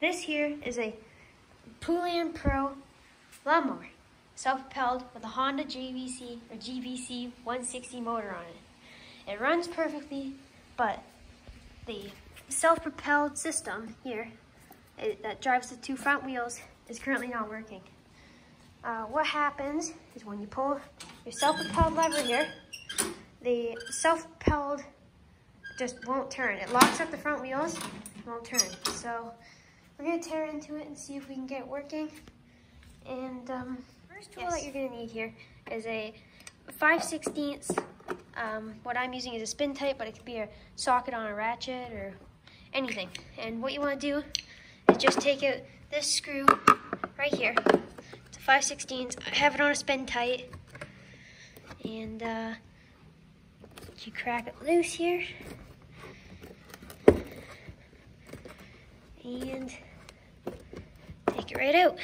This here is a Propelled Pro lawnmower, self-propelled with a Honda GVC 160 motor on it. It runs perfectly, but the self-propelled system here that drives the two front wheels is currently not working. What happens is when you pull your self-propelled lever here, the self-propelled just won't turn. It locks up the front wheels, won't turn. So we're gonna tear into it and see if we can get it working. And first tool that you're gonna need here is a 5/16. What I'm using is a spin type, but it could be a socket on a ratchet or anything. And what you wanna do is just take out this screw right here. It's a 5/16. I have it on a spin tight. And you crack it loose here. And take it right out.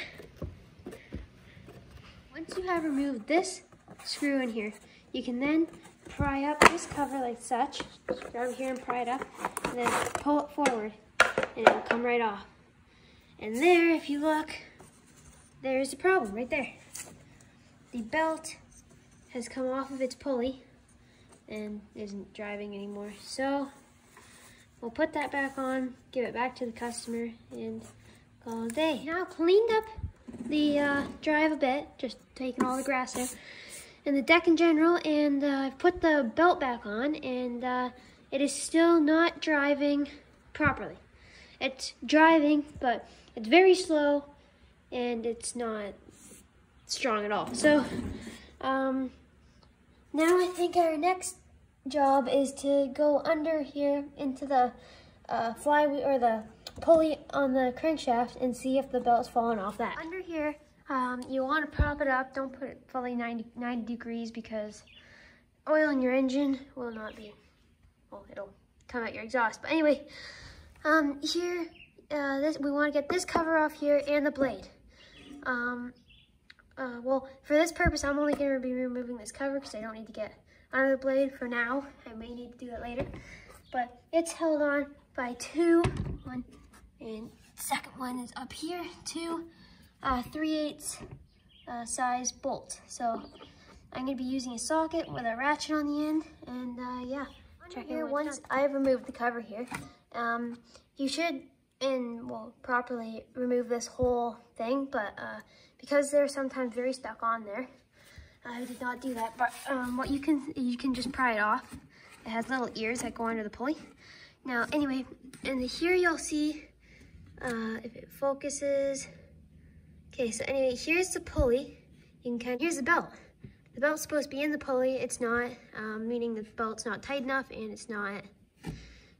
Once you have removed this screw in here, you can then pry up this cover like such. Just grab it here and pry it up, and then pull it forward, and it'll come right off. And there, if you look, there's the problem right there. The belt has come off of its pulley and isn't driving anymore. So we'll put that back on, give it back to the customer, and call it a day. Now cleaned up the drive a bit, just taking all the grass out, and the deck in general, and I've put the belt back on, and it is still not driving properly. It's driving, but it's very slow, and it's not strong at all. So now I think our next job is to go under here into the flywheel or the pulley on the crankshaft and see if the belt's falling off that. Under here, you want to prop it up. Don't put it fully 90 degrees because oil in your engine will not be, well, it'll come out your exhaust. But anyway, here, we want to get this cover off here and the blade. Well, for this purpose, I'm only going to be removing this cover because I don't need to get under the blade for now. I may need to do that later. But it's held on by one, and second one is up here, two 3/8 size bolts. So I'm going to be using a socket with a ratchet on the end, and yeah. Check here, once I've removed the cover here, you should properly remove this whole thing, but because they're sometimes very stuck on there, I did not do that. But what you can just pry it off. It has little ears that go under the pulley. Now, anyway, and here you'll see if it focuses. Okay, so anyway, here's the pulley. You can here's the belt. The belt's supposed to be in the pulley. It's not, meaning the belt's not tight enough and it's not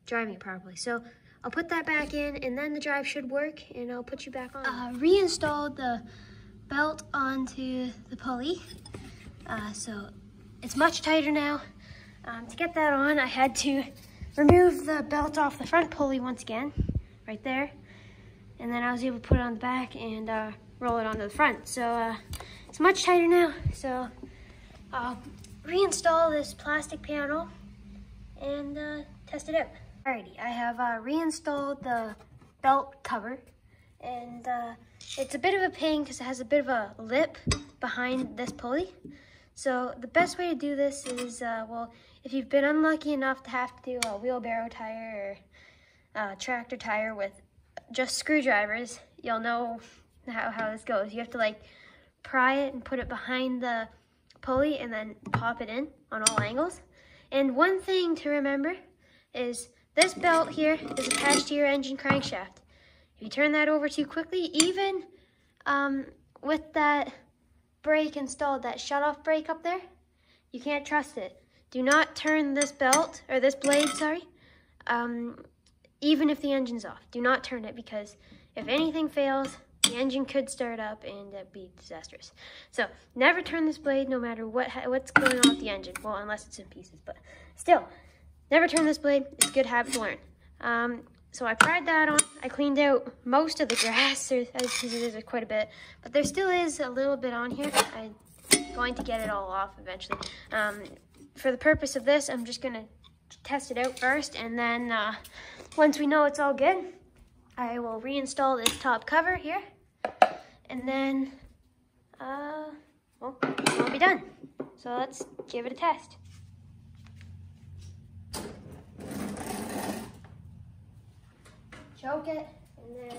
driving it properly. So I'll put that back in, and then the drive should work, and I'll put you back on. Reinstalled the belt onto the pulley, so it's much tighter now. To get that on, I had to remove the belt off the front pulley once again, right there, and then I was able to put it on the back and roll it onto the front. So it's much tighter now. So I'll reinstall this plastic panel and test it out. Alrighty, I have reinstalled the belt cover, and it's a bit of a pain because it has a bit of a lip behind this pulley. So the best way to do this is, well, if you've been unlucky enough to have to do a wheelbarrow tire or tractor tire with just screwdrivers, you'll know how this goes. You have to like pry it and put it behind the pulley and then pop it in on all angles. And one thing to remember is this belt here is attached to your engine crankshaft. If you turn that over too quickly, even with that brake installed, that shutoff brake up there, you can't trust it. Do not turn this belt, or this blade, sorry, even if the engine's off. Do not turn it, because if anything fails, the engine could start up and it'd be disastrous. So never turn this blade no matter what's going on with the engine. Well, unless it's in pieces, but still, never turn this blade. It's a good habit to learn. So I pried that on. I cleaned out most of the grass. There's quite a bit, but there still is a little bit on here. I'm going to get it all off eventually. For the purpose of this, I'm just gonna test it out first, and then once we know it's all good, I will reinstall this top cover here, and then, well, we'll be done. So let's give it a test. Choke it, and then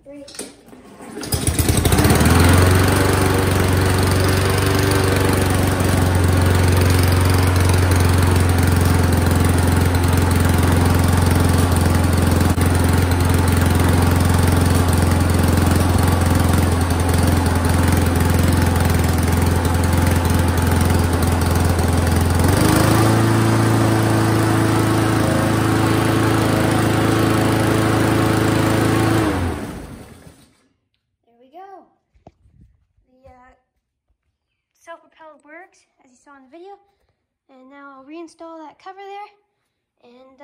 3. Self-propelled works, as you saw in the video. And now I'll reinstall that cover there. And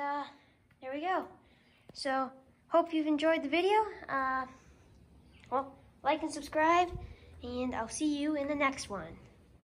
there we go. So, hope you've enjoyed the video. Well, like and subscribe, and I'll see you in the next one.